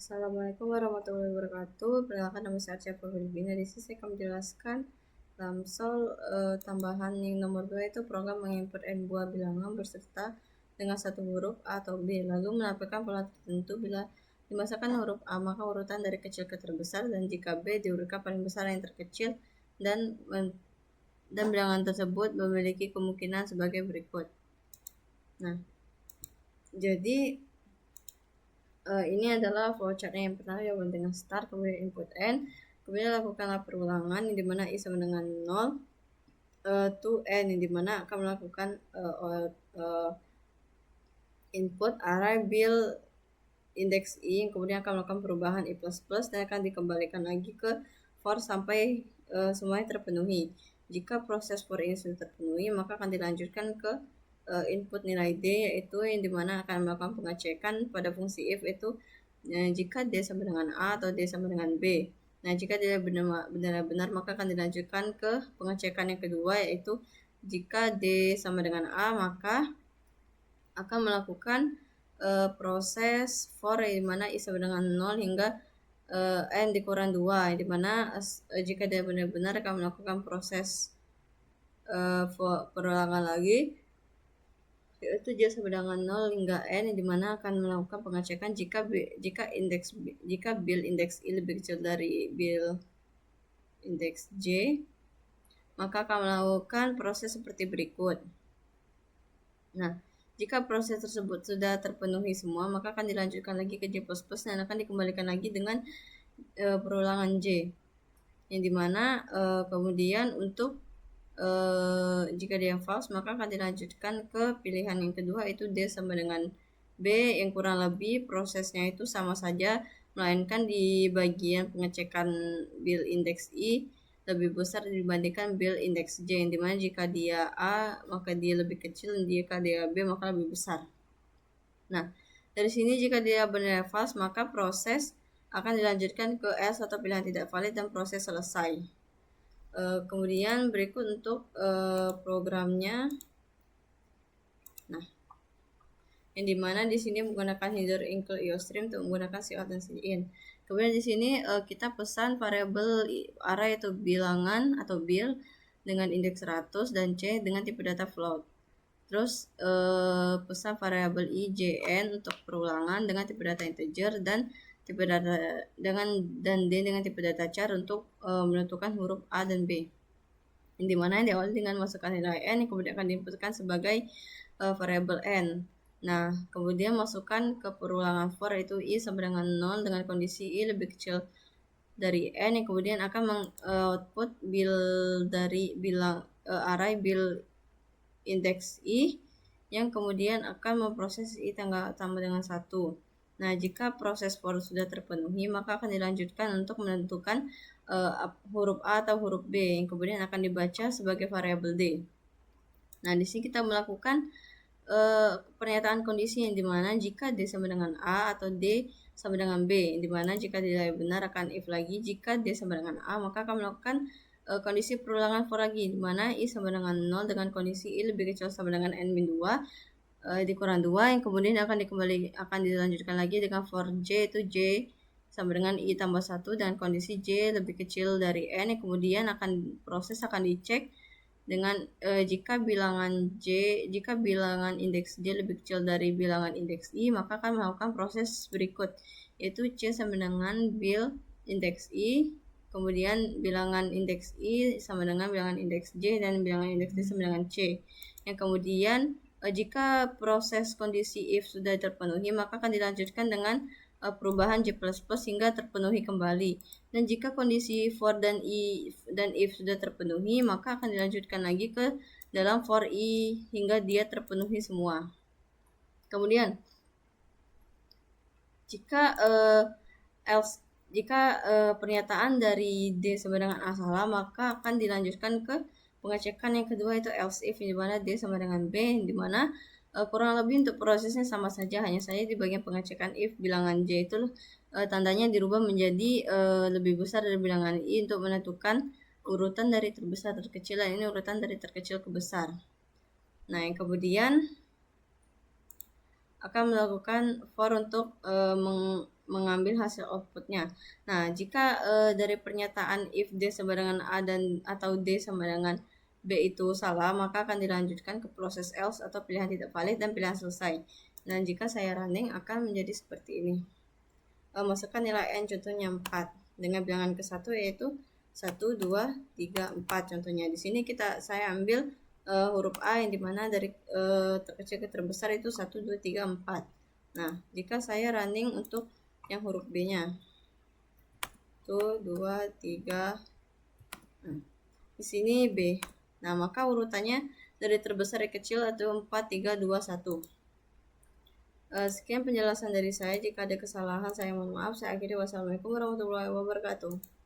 Assalamualaikum warahmatullahi wabarakatuh. Perkenalkan, nama saya Arcia Filipina. Di sini saya akan menjelaskan dalam soal tambahan yang nomor 2 itu program menginput n buah bilangan berserta dengan satu huruf A atau B, lalu menampilkan pola tertentu. Bila dimasukkan huruf A, maka urutan dari kecil ke terbesar, dan jika B diurutkan paling besar yang terkecil, dan bilangan tersebut memiliki kemungkinan sebagai berikut. Nah, jadi ini adalah flowchartnya. Yang pertama jawaban dengan start, kemudian input n, kemudian lakukanlah perulangan yang dimana i sama dengan 0 to n, yang dimana akan melakukan input array bil index i, yang kemudian akan melakukan perubahan i++ dan akan dikembalikan lagi ke for sampai semuanya terpenuhi. Jika proses for ini sudah terpenuhi, maka akan dilanjutkan ke input nilai d, yaitu yang dimana akan melakukan pengecekan pada fungsi if itu jika d sama dengan a atau d sama dengan b. Nah, jika dia benar-benar maka akan dilanjutkan ke pengecekan yang kedua, yaitu jika d sama dengan a maka akan melakukan proses for yang dimana i sama dengan 0 hingga n dikurang 2, yang dimana jika dia benar-benar akan melakukan proses perulangan lagi, yaitu j sama dengan 0 hingga n, yang dimana akan melakukan pengecekan jika bil indeks i lebih kecil dari bil indeks j, maka akan melakukan proses seperti berikut. Nah, jika proses tersebut sudah terpenuhi semua, maka akan dilanjutkan lagi ke j++ dan akan dikembalikan lagi dengan perulangan j, yang dimana kemudian untuk jika dia false, maka akan dilanjutkan ke pilihan yang kedua, itu d sama dengan b, yang kurang lebih prosesnya itu sama saja, melainkan di bagian pengecekan bil indeks i lebih besar dibandingkan bil indeks j, yang dimana jika dia a maka dia lebih kecil, dan jika dia b maka lebih besar. Nah, dari sini jika dia benar false, maka proses akan dilanjutkan ke else atau pilihan tidak valid dan proses selesai. Kemudian berikut untuk programnya. Nah, yang dimana di sini menggunakan header include iostream untuk menggunakan cout dan cin. Kemudian di sini kita pesan variabel array atau bilangan atau bil dengan indeks 100 dan c dengan tipe data float. Terus pesan variabel i, jn untuk perulangan dengan tipe data integer, dan tipe data d dengan tipe data char untuk menentukan huruf a dan b, yang dimana diawali dengan masukkan nilai n, yang kemudian akan diinputkan sebagai variabel n. Nah, kemudian masukkan ke perulangan for, yaitu i sama dengan 0 dengan kondisi i lebih kecil dari n, yang kemudian akan mengoutput bil dari array bil indeks i, yang kemudian akan memproses i tambah dengan 1. Nah, jika proses for sudah terpenuhi, maka akan dilanjutkan untuk menentukan huruf A atau huruf B, yang kemudian akan dibaca sebagai variabel D. Nah, di sini kita melakukan pernyataan kondisi, yang dimana jika D sama dengan A atau D sama dengan B, yang dimana jika nilai benar akan if lagi, jika D sama dengan A maka akan melakukan kondisi perulangan for lagi, dimana i sama dengan 0 dengan kondisi i lebih kecil sama dengan n-2 dikurang 2, yang kemudian akan dilanjutkan lagi dengan for j, itu j sama dengan i tambah 1 dan kondisi j lebih kecil dari n, yang kemudian proses akan dicek dengan jika bilangan indeks j lebih kecil dari bilangan indeks i, maka akan melakukan proses berikut, yaitu c sama dengan bil indeks i, kemudian bilangan indeks i sama dengan bilangan indeks j, dan bilangan indeks j sama dengan c, yang kemudian jika proses kondisi if sudah terpenuhi, maka akan dilanjutkan dengan perubahan j++ hingga terpenuhi kembali. Dan jika kondisi for dan if sudah terpenuhi, maka akan dilanjutkan lagi ke dalam for i hingga dia terpenuhi semua. Kemudian jika pernyataan dari d sama dengan a salah, maka akan dilanjutkan ke pengecekan yang kedua, itu else if, di mana d sama dengan b, di mana kurang lebih untuk prosesnya sama saja, hanya saja di bagian pengecekan if bilangan j itu tandanya dirubah menjadi lebih besar dari bilangan i untuk menentukan urutan dari terbesar terkecil, dan ini urutan dari terkecil ke besar. Nah, yang kemudian akan melakukan for untuk mengambil hasil outputnya. Nah, jika dari pernyataan if D sama dengan A atau D sama dengan B itu salah, maka akan dilanjutkan ke proses else atau pilihan tidak valid dan pilihan selesai. Dan jika saya running akan menjadi seperti ini. Masukkan nilai n contohnya 4 dengan bilangan ke 1 yaitu 1, 2, 3, 4 contohnya. Di sini saya ambil huruf A yang dimana dari terkecil ke terbesar itu 1, 2, 3, 4. Nah, jika saya running untuk yang huruf B-nya. 1, 2, 3. Nah, di sini B. Nah, maka urutannya dari terbesar ke kecil itu 4, 3, 2, 1. Sekian penjelasan dari saya. Jika ada kesalahan, saya mohon maaf. Saya akhiri. Wassalamualaikum warahmatullahi wabarakatuh.